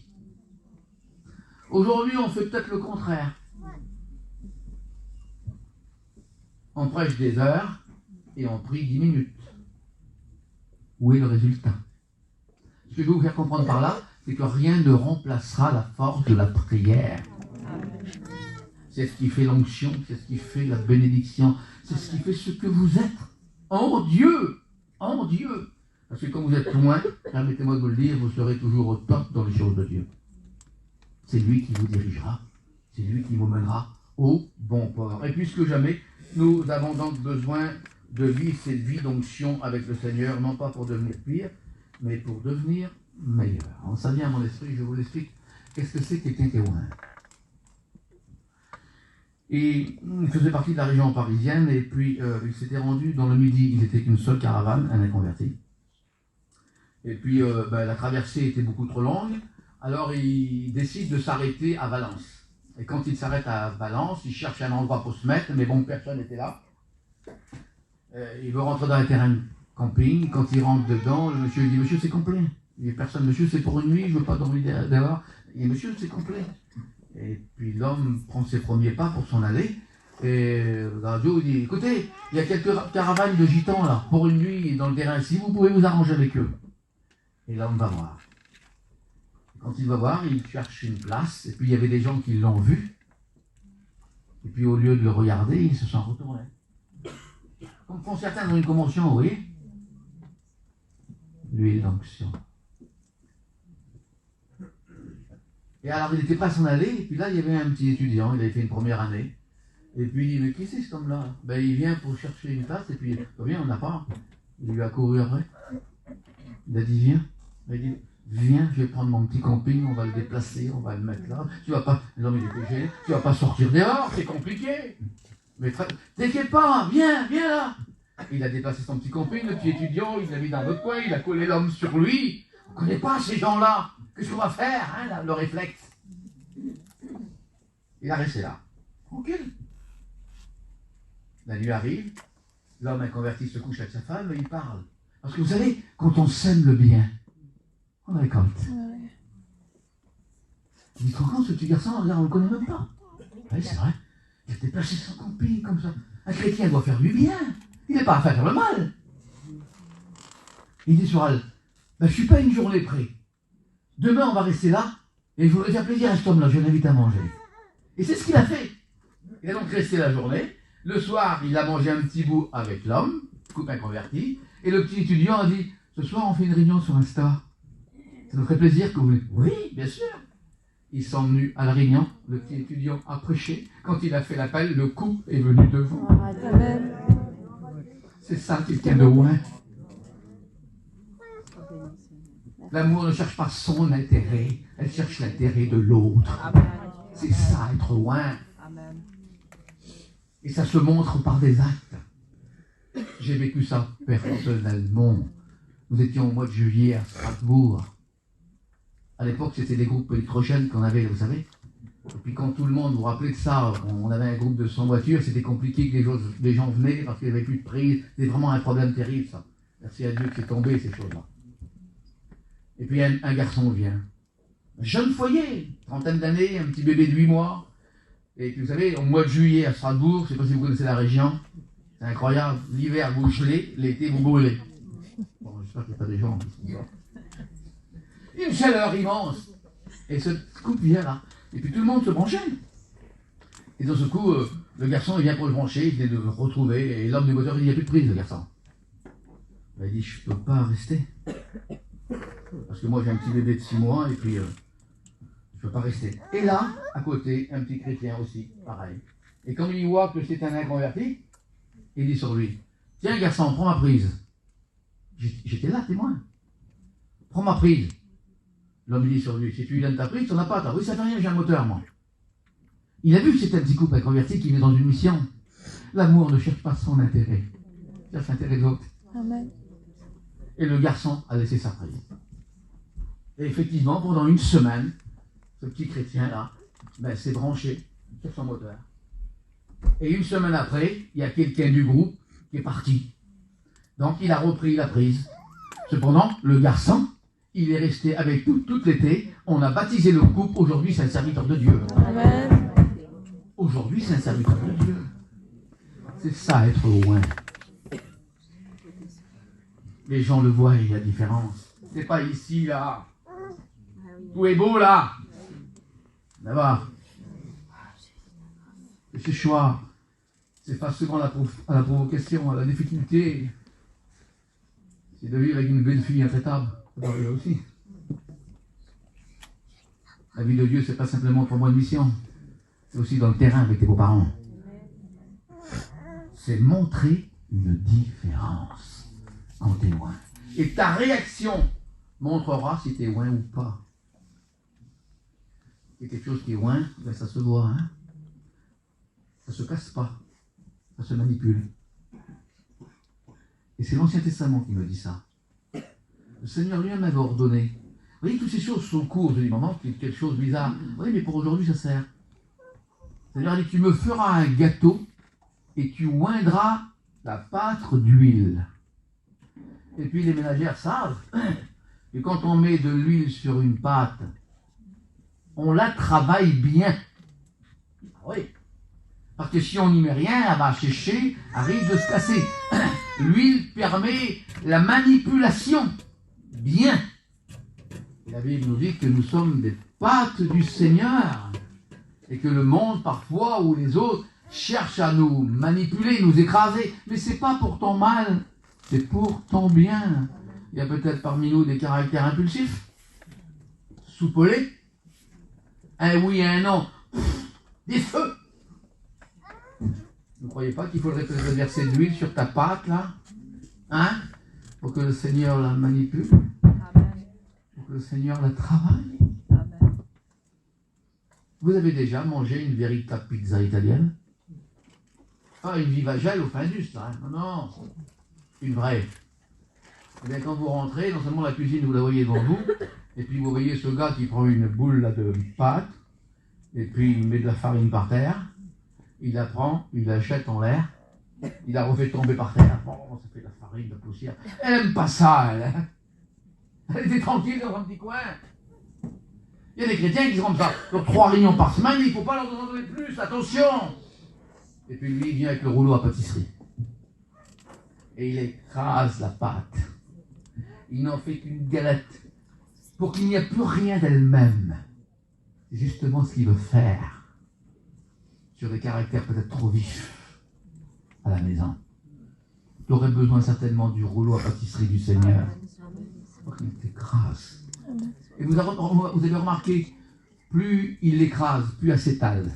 Aujourd'hui, on fait peut-être le contraire. On prêche des heures et on prie 10 minutes. Où est le résultat? Ce que je vais vous faire comprendre par là, c'est que rien ne remplacera la force de la prière. C'est ce qui fait l'onction, c'est ce qui fait la bénédiction, c'est ce qui fait ce que vous êtes. En Dieu! En Dieu! Parce que quand vous êtes loin, permettez-moi de vous le dire, vous serez toujours au top dans les choses de Dieu. C'est lui qui vous dirigera, c'est lui qui vous mènera au bon port. Et plus que jamais, nous avons donc besoin de vivre cette vie d'onction avec le Seigneur, non pas pour devenir pire, mais pour devenir meilleur. Alors, ça vient à mon esprit, je vous l'explique. Qu'est-ce que c'est que quelqu'un qui est loin? Et il faisait partie de la région parisienne, et puis il s'était rendu dans le Midi. Il n'était qu'une seule caravane, un inconverti. Et puis la traversée était beaucoup trop longue. Alors il décide de s'arrêter à Valence. Et quand il s'arrête à Valence, il cherche un endroit pour se mettre, mais bon, personne n'était là. Il veut rentrer dans un terrain de camping. Quand il rentre dedans, le monsieur dit « Monsieur, c'est complet. » Il dit « Personne, monsieur, c'est pour une nuit, je ne veux pas dormir dehors. » Il dit « Monsieur, c'est complet. » Et puis l'homme prend ses premiers pas pour s'en aller. Et le radio dit « Écoutez, il y a quelques caravanes de gitans là, pour une nuit dans le terrain. Si vous pouvez vous arranger avec eux. » Et l'homme va voir. Quand il va voir, il cherche une place. Et puis il y avait des gens qui l'ont vu. Et puis au lieu de le regarder, ils se sont retournés. Comme font certains dans une convention, vous voyez. L'huile d'onction. Et alors il n'était pas à s'en aller. Et puis là, il y avait un petit étudiant, il avait fait une première année. Et puis il dit, mais qui c'est cet homme-là? Ben, il vient pour chercher une place. Et puis, viens, on n'a pas. Il lui a couru après. Il a dit, viens. Il a dit, viens, je vais prendre mon petit camping, on va le déplacer, on va le mettre là. Tu vas pas, l'homme il est péché, tu vas pas sortir dehors, c'est compliqué. Mais t'inquiète pas, viens là. Il a déplacé son petit camping, le petit étudiant, il l'a mis dans l'autre coin, il a collé l'homme sur lui. On ne connaît pas ces gens-là. Qu'est-ce qu'on va faire, hein, le réflexe? Il a resté là, tranquille. La nuit arrive, l'homme inconverti se couche avec sa femme et il parle. Parce que vous savez, quand on sème le bien, on récolte. Ouais. Il dit, quand ce petit garçon, regarde, on ne le connaît même pas. Oui, c'est vrai. Il a déplacé son camping comme ça. Un chrétien doit faire du bien. Il n'est pas à faire le mal. Il dit sur elle, ben, je ne suis pas une journée près. Demain, on va rester là et je voudrais faire plaisir à cet homme-là, je l'invite à manger. Et c'est ce qu'il a fait. Il a donc resté la journée. Le soir, il a mangé un petit bout avec l'homme, couple inconverti, et le petit étudiant a dit, ce soir, on fait une réunion sur Insta. Ça nous ferait plaisir que vous... Oui, bien sûr. Ils sont venus à la réunion, le petit étudiant a prêché. Quand il a fait l'appel, le couple est venu devant. C'est ça qui tient de loin. L'amour ne cherche pas son intérêt, elle cherche l'intérêt de l'autre. C'est ça, être loin. Et ça se montre par des actes. J'ai vécu ça personnellement. Nous étions au mois de juillet à Strasbourg. À l'époque, c'était des groupes électrogènes qu'on avait, vous savez. Et puis quand tout le monde, vous vous rappelez de ça, on avait un groupe de 100 voitures, c'était compliqué que les gens venaient parce qu'il n'y avait plus de prise. C'était vraiment un problème terrible, ça. Merci à Dieu que c'est tombé, ces choses-là. Et puis un garçon vient. Un jeune foyer, trentaine d'années, un petit bébé de 8 mois. Et puis vous savez, au mois de juillet à Strasbourg, je ne sais pas si vous connaissez la région, c'est incroyable. L'hiver, vous gelez, l'été, vous brûlez. Bon, j'espère qu'il n'y a pas des gens qui sont là. Une chaleur immense. Et ce couple vient là. Et puis tout le monde se branchait. Et dans ce coup, le garçon il vient pour le brancher, il venait de le retrouver. Et l'homme du moteur, il dit, il n'y a plus de prise, le garçon. Il dit, je ne peux pas rester. Parce que moi j'ai un petit bébé de 6 mois et puis je ne peux pas rester. Et là, à côté, un petit chrétien aussi, pareil. Et quand il voit que c'est un inconverti, il dit sur lui, tiens garçon, prends ma prise. J'étais là, témoin. Prends ma prise. L'homme dit sur lui, si tu lui donnes ta prise, tu n'en as pas. Oui, ça fait rien, j'ai un moteur, moi. Il a vu que c'était un petit couple inconverti qui venait dans une mission. L'amour ne cherche pas son intérêt. Il cherche l'intérêt de l'autre. Amen. Et le garçon a laissé sa prise. Et effectivement, pendant une semaine, ce petit chrétien-là s'est branché sur son moteur. Et une semaine après, il y a quelqu'un du groupe qui est parti. Donc il a repris la prise. Cependant, le garçon, il est resté avec nous tout l'été. On a baptisé le couple. Aujourd'hui, c'est un serviteur de Dieu. Amen. Aujourd'hui, c'est un serviteur de Dieu. C'est ça, être loin. Les gens le voient, il y a différence. C'est pas ici, là. Tout est beau, là. Là-bas. Et ce choix, c'est face souvent à la provocation, à la difficulté. C'est de vivre avec une belle fille intraitable. Ça va aussi. La vie de Dieu, c'est pas simplement pour moi une mission. C'est aussi dans le terrain avec tes beaux-parents. C'est montrer une différence quand tu es loin. Et ta réaction montrera si tu es loin ou pas. C'est quelque chose qui est loin, ben ça se voit. Hein? Ça se casse pas. Ça se manipule. Et c'est l'Ancien Testament qui me dit ça. le Seigneur lui-même m'avait ordonné. Vous voyez, toutes ces choses sont courtes. Je dis, maman, c'est quelque chose de bizarre. Oui, mais pour aujourd'hui, ça sert. Le Seigneur dit, tu me feras un gâteau et tu oindras la pâte d'huile. Et puis les ménagères savent que quand on met de l'huile sur une pâte, on la travaille bien. Ah oui. Parce que si on n'y met rien, elle va sécher, elle risque de se casser. L'huile permet la manipulation. Bien. Et la Bible nous dit que nous sommes des pâtes du Seigneur. Et que le monde, parfois, ou les autres, cherchent à nous manipuler, nous écraser. Mais c'est pas pour ton mal, c'est pour ton bien. Il y a peut-être parmi nous des caractères impulsifs, soupolés, un oui et un non, des feux. Vous ne croyez pas qu'il faudrait peut-être verser de l'huile sur ta pâte, là, hein, pour que le Seigneur la manipule, Amen. pour que le Seigneur la travaille? Amen. Vous avez déjà mangé une véritable pizza italienne? Pas une vivagelle au fin juste, hein. Non, non, une vraie. Et bien quand vous rentrez, non seulement la cuisine, vous la voyez devant vous, et puis vous voyez ce gars qui prend une boule là, de pâte, et puis il met de la farine par terre, il la prend, il la jette en l'air, il la refait tomber par terre. Bon, ça fait de la farine, de la poussière. Elle n'aime pas ça, elle. Hein. Elle était tranquille dans un petit coin. Il y a des chrétiens qui se rendent ça. Sur 3 réunions par semaine, il ne faut pas leur en donner plus, attention. Et puis lui, il vient avec le rouleau à pâtisserie. Et il écrase la pâte. Il n'en fait qu'une galette. Pour qu'il n'y ait plus rien d'elle-même. C'est justement ce qu'il veut faire. Sur des caractères peut-être trop vifs à la maison. Tu aurais besoin certainement du rouleau à pâtisserie du Seigneur pour qu'il t'écrase. Et vous avez remarqué, plus il l'écrase, plus elle s'étale.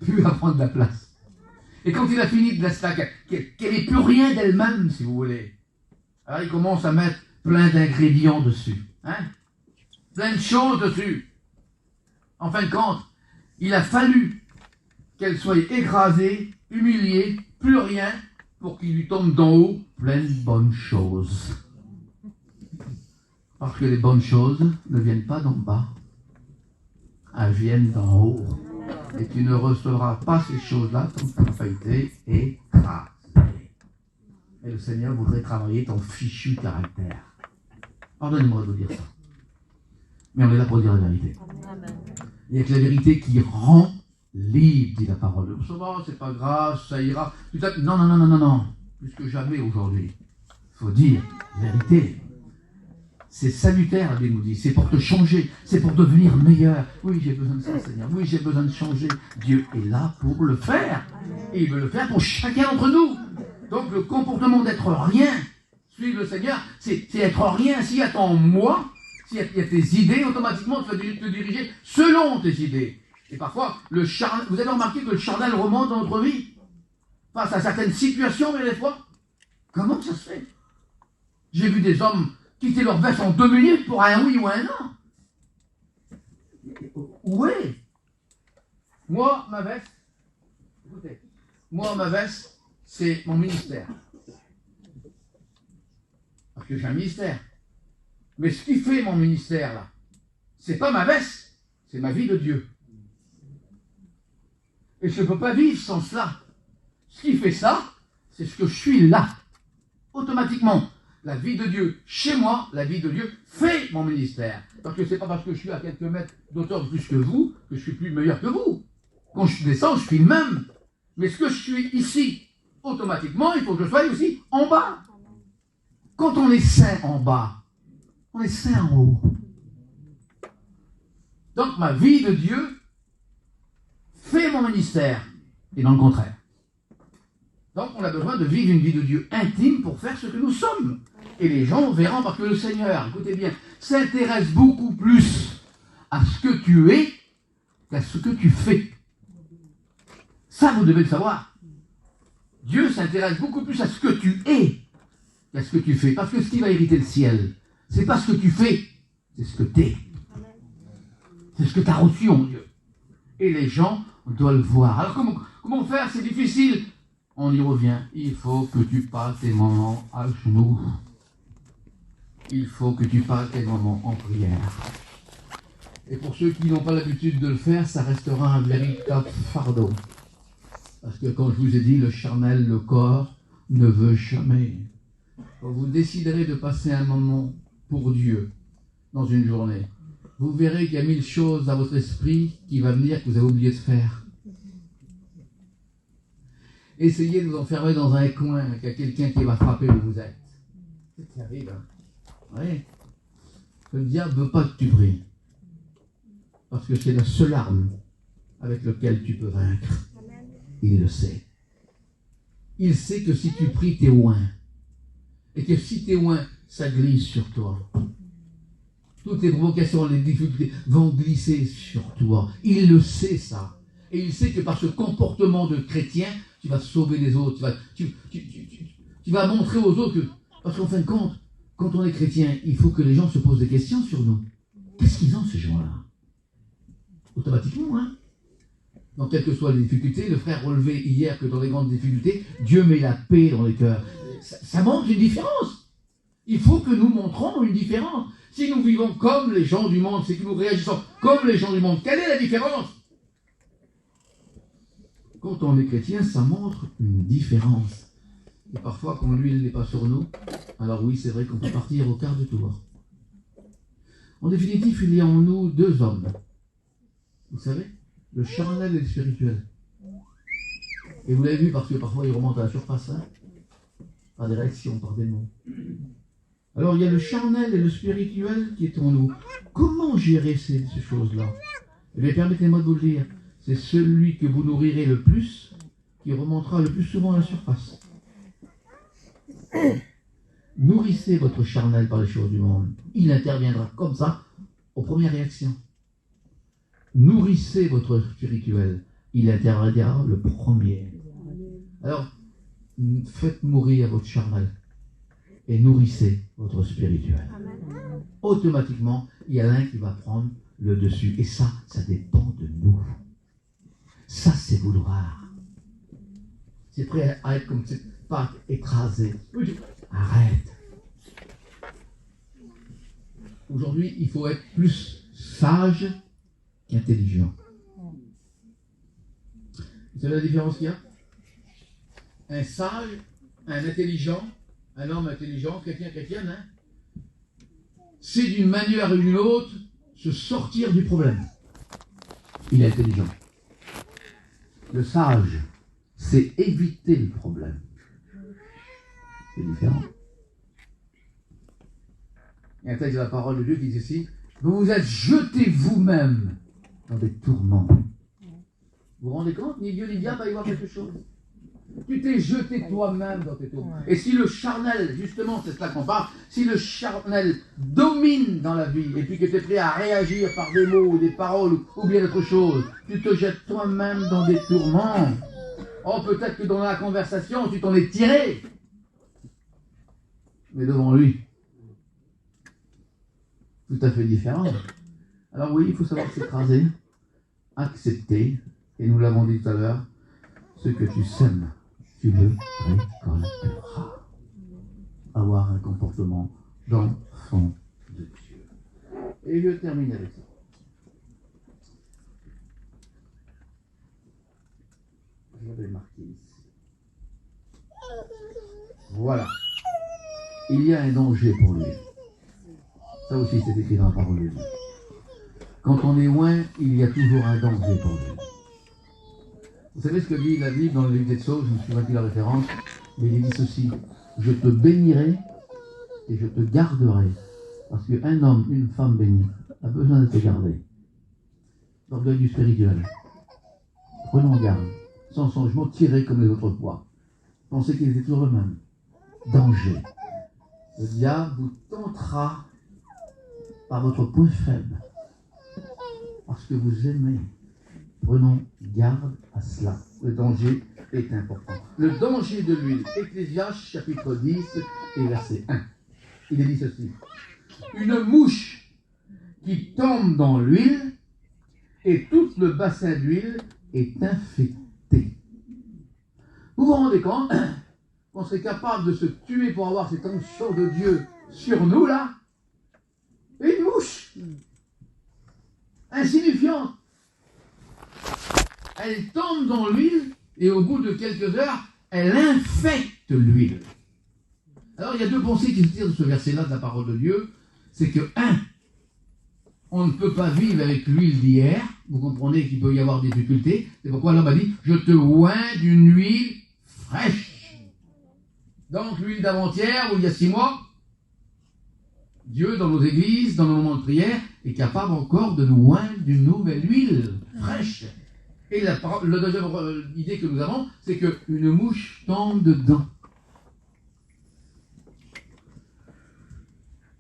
Plus elle prend de la place. Et quand il a fini de la stack, qu'elle n'ait plus rien d'elle-même, si vous voulez, alors il commence à mettre plein d'ingrédients dessus. Hein? Plein de choses dessus. En fin de compte, il a fallu qu'elle soit écrasée, humiliée, plus rien, pour qu'il lui tombe d'en haut plein de bonnes choses. Parce que les bonnes choses ne viennent pas d'en bas, elles viennent d'en haut. Et tu ne recevras pas ces choses-là tant que tu n'as pas été écrasé. Et le Seigneur voudrait travailler ton fichu caractère. Pardonnez-moi de vous dire ça. Mais on est là pour dire la vérité. Il n'y a que la vérité qui rend libre, dit la parole. Ça va, c'est pas grave, ça ira. Non, non, non, non, non, non. Plus que jamais aujourd'hui. Il faut dire la vérité. C'est salutaire, la Bible nous dit. C'est pour te changer. C'est pour devenir meilleur. Oui, j'ai besoin de ça, Seigneur. Oui, j'ai besoin de changer. Dieu est là pour le faire. Et il veut le faire pour chacun d'entre nous. Donc le comportement d'être rien, suivre le Seigneur, c'est être rien. S'il y a ton moi, s'il y a tes idées, automatiquement tu vas te diriger selon tes idées. Et parfois, vous avez remarqué que le charnel remonte dans notre vie face à certaines situations, mais des fois, comment ça se fait? J'ai vu des hommes quitter leur veste en 2 minutes pour un oui ou un non. Où est? Moi, ma veste, écoutez, moi, ma veste, c'est mon ministère. Parce que j'ai un ministère. Mais ce qui fait mon ministère, là, c'est pas ma veste, c'est ma vie de Dieu. Et je ne peux pas vivre sans cela. Ce qui fait ça, c'est ce que je suis là. Automatiquement, la vie de Dieu, chez moi, la vie de Dieu fait mon ministère. Parce que ce n'est pas parce que je suis à quelques mètres d'auteur de plus que vous, que je suis plus meilleur que vous. Quand je descends, je suis le même. Mais ce que je suis ici, automatiquement, il faut que je sois aussi en bas. Quand on est saint en bas, on est saint en haut. Donc ma vie de Dieu fait mon ministère, et non le contraire. Donc on a besoin de vivre une vie de Dieu intime pour faire ce que nous sommes. Et les gens verront parce que le Seigneur, écoutez bien, s'intéresse beaucoup plus à ce que tu es qu'à ce que tu fais. Ça, vous devez le savoir. Dieu s'intéresse beaucoup plus à ce que tu es qu'à ce que tu fais. Parce que ce qui va hériter le ciel, c'est pas ce que tu fais, c'est ce que tu es. C'est ce que tu as reçu en Dieu. Et les gens doivent le voir. Alors comment faire? C'est difficile. On y revient. Il faut que tu passes tes moments à genoux. il faut que tu passes des moments en prière. Et pour ceux qui n'ont pas l'habitude de le faire, ça restera un véritable fardeau. Parce que quand je vous ai dit, le charnel, le corps, ne veut jamais. Quand vous déciderez de passer un moment pour Dieu dans une journée, vous verrez qu'il y a 1000 choses dans votre esprit qui va venir que vous avez oublié de faire. Essayez de vous enfermer dans un coin, qu'il y a quelqu'un qui va frapper où vous êtes. C'est terrible, hein? Oui. Le diable ne veut pas que tu pries. Parce que c'est la seule arme avec laquelle tu peux vaincre. Il le sait. Il sait que si tu pries, tu es loin. Et que si tu es loin, ça glisse sur toi. Toutes les provocations, les difficultés vont glisser sur toi. Il le sait, ça. Et il sait que par ce comportement de chrétien, tu vas sauver les autres. Tu vas montrer aux autres que... Parce qu'en fin de compte, quand on est chrétien, il faut que les gens se posent des questions sur nous. Qu'est-ce qu'ils ont, ces gens-là? Automatiquement, hein? Dans quelles que soient les difficultés, le frère relevait hier que dans les grandes difficultés, Dieu met la paix dans les cœurs. Ça montre une différence. Il faut que nous montrons une différence. Si nous vivons comme les gens du monde, c'est que nous réagissons comme les gens du monde, quelle est la différence? Quand on est chrétien, ça montre une différence. Et parfois, quand l'huile n'est pas sur nous, alors oui, c'est vrai qu'on peut partir au quart de tour. En définitive, il y a en nous deux hommes. Vous savez, le charnel et le spirituel. Et vous l'avez vu parce que parfois il remonte à la surface, hein, par des réactions, par des mots. Alors il y a le charnel et le spirituel qui est en nous. Comment gérer ces choses-là? Eh bien, permettez-moi de vous le dire. C'est celui que vous nourrirez le plus qui remontera le plus souvent à la surface. Nourrissez votre charnel par les choses du monde. Il interviendra comme ça aux premières réactions. Nourrissez votre spirituel. Il interviendra le premier. Alors, faites mourir votre charnel et nourrissez votre spirituel. Automatiquement, il y a l'un qui va prendre le dessus. Et ça dépend de nous. Ça, c'est vouloir. C'est prêt à être comme cette pâte écrasée. Arrête. Aujourd'hui, il faut être plus sage qu'intelligent. Vous savez la différence qu'il y a? Un sage, un intelligent, un homme intelligent, chrétienne, hein, c'est d'une manière ou d'une autre se sortir du problème. Il est intelligent. Le sage, c'est éviter le problème. C'est différent. Il y a un texte de la parole de Dieu qui dit ceci: vous vous êtes jeté vous-même dans des tourments. Vous vous rendez compte? Ni Dieu ni diable va y voir quelque chose. Tu t'es jeté toi-même dans tes tourments. Et si le charnel, justement, c'est cela qu'on parle, si le charnel domine dans la vie, et puis que tu es prêt à réagir par des mots, ou des paroles, ou bien autre chose, tu te jettes toi-même dans des tourments. Oh, peut-être que dans la conversation, tu t'en es tiré. Mais devant lui, tout à fait différent. Alors oui, il faut savoir s'écraser, accepter, et nous l'avons dit tout à l'heure, ce que tu sèmes, tu le récolteras. Avoir un comportement d'enfant de Dieu. Et je termine avec ça. Je l'avais marqué ici. Voilà. Il y a un danger pour lui. Ça aussi, c'est écrit dans la parole de Dieu. Quand on est loin, il y a toujours un danger pour lui. Vous savez ce que dit la Bible dans le livre des Psaumes? Je ne me souviens plus la référence, mais il dit ceci: je te bénirai et je te garderai. Parce qu'un homme, une femme bénie, a besoin de te garder. L'orgueil du spirituel. Prenons garde. Sans changement, tirez comme les autres poids. Pensez qu'il était toujours le même. Danger. Le diable vous tentera par votre point faible. Parce que vous aimez. Prenons garde à cela. Le danger est important. Le danger de l'huile. Ecclésiaste chapitre 10 et verset 1. Il est dit ceci: une mouche qui tombe dans l'huile et tout le bassin d'huile est infecté. Vous vous rendez compte qu'on serait capable de se tuer pour avoir cette onction de Dieu sur nous, là, une mouche insignifiante. Elle tombe dans l'huile et au bout de quelques heures, elle infecte l'huile. Alors il y a deux pensées qui se tirent de ce verset-là de la parole de Dieu. C'est que, on ne peut pas vivre avec l'huile d'hier. Vous comprenez qu'il peut y avoir des difficultés. C'est pourquoi l'homme a dit, je te oins d'une huile fraîche. Donc l'huile d'avant-hier, où il y a 6 mois, Dieu, dans nos églises, dans nos moments de prière, est capable encore de nous oindre d'une nouvelle huile fraîche. Et la deuxième idée que nous avons, c'est qu'une mouche tombe dedans.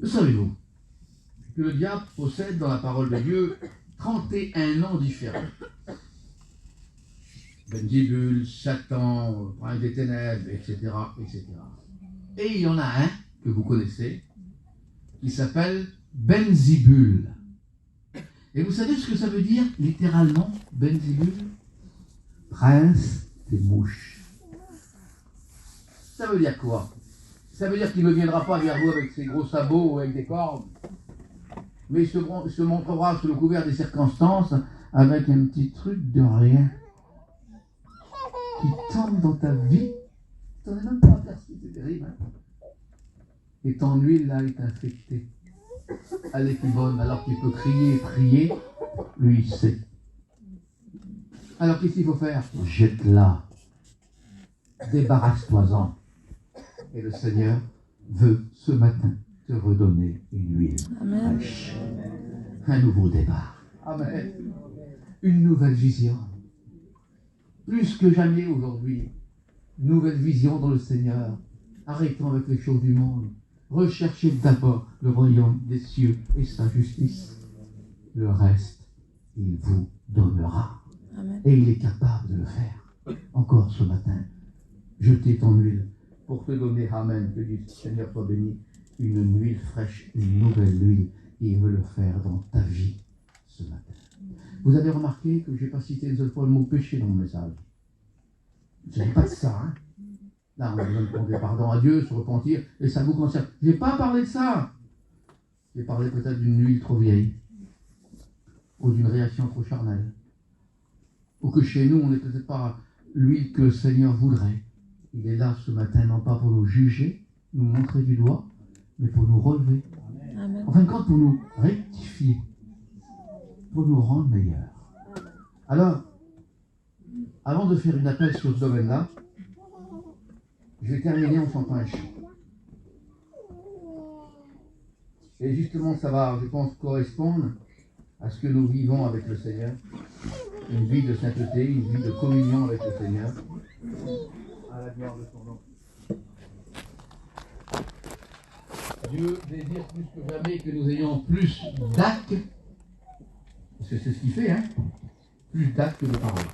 Le savez-vous que le diable possède dans la parole de Dieu 31 noms différents. Belzébul, Satan, prince des ténèbres, etc., etc. Et il y en a un que vous connaissez, qui s'appelle Belzébul. Et vous savez ce que ça veut dire, littéralement, Belzébul? Prince des mouches. Ça veut dire quoi? Ça veut dire qu'il ne viendra pas vers vous avec ses gros sabots ou avec des cordes, mais il se montrera sous le couvert des circonstances avec un petit truc de rien qui tombe dans ta vie. Tu n'en as même pas aperçu, c'est terrible. Hein? Et ton huile là est infectée. Elle est bonne, alors qu'il peut crier et prier, lui il sait. Alors qu'est-ce qu'il faut faire? Jette-la. Débarrasse-toi-en. Et le Seigneur veut ce matin te redonner une huile fraîche. Un nouveau départ. Amen. Une nouvelle vision. Plus que jamais aujourd'hui. Nouvelle vision dans le Seigneur. Arrêtons avec les choses du monde. Recherchez d'abord le royaume des cieux et sa justice. Le reste, il vous donnera. Amen. Et il est capable de le faire. Encore ce matin. Jetez ton huile pour te donner, amen, que dit Seigneur soit béni, une huile fraîche, une nouvelle huile. Et il veut le faire dans ta vie ce matin. Vous avez remarqué que je n'ai pas cité une seule fois le mot péché dans mon message. Je n'ai pas de ça, hein. Là, on a besoin de demander pardon à Dieu, se repentir, et ça vous concerne. Je n'ai pas parlé de ça. J'ai parlé peut-être d'une huile trop vieille, ou d'une réaction trop charnelle, ou que chez nous, on n'est peut-être pas l'huile que le Seigneur voudrait. Il est là ce matin, non pas pour nous juger, nous montrer du doigt, mais pour nous relever. Amen. En fin de compte, pour nous rectifier, pour nous rendre meilleurs. Alors, avant de faire une appel sur ce domaine-là, je vais terminer en chantant un chant. Et justement, ça va, je pense, correspondre à ce que nous vivons avec le Seigneur. Une vie de sainteté, une vie de communion avec le Seigneur. À la gloire de son nom. Dieu désire plus que jamais que nous ayons plus d'actes, parce que c'est ce qu'il fait, hein, plus d'actes que de paroles.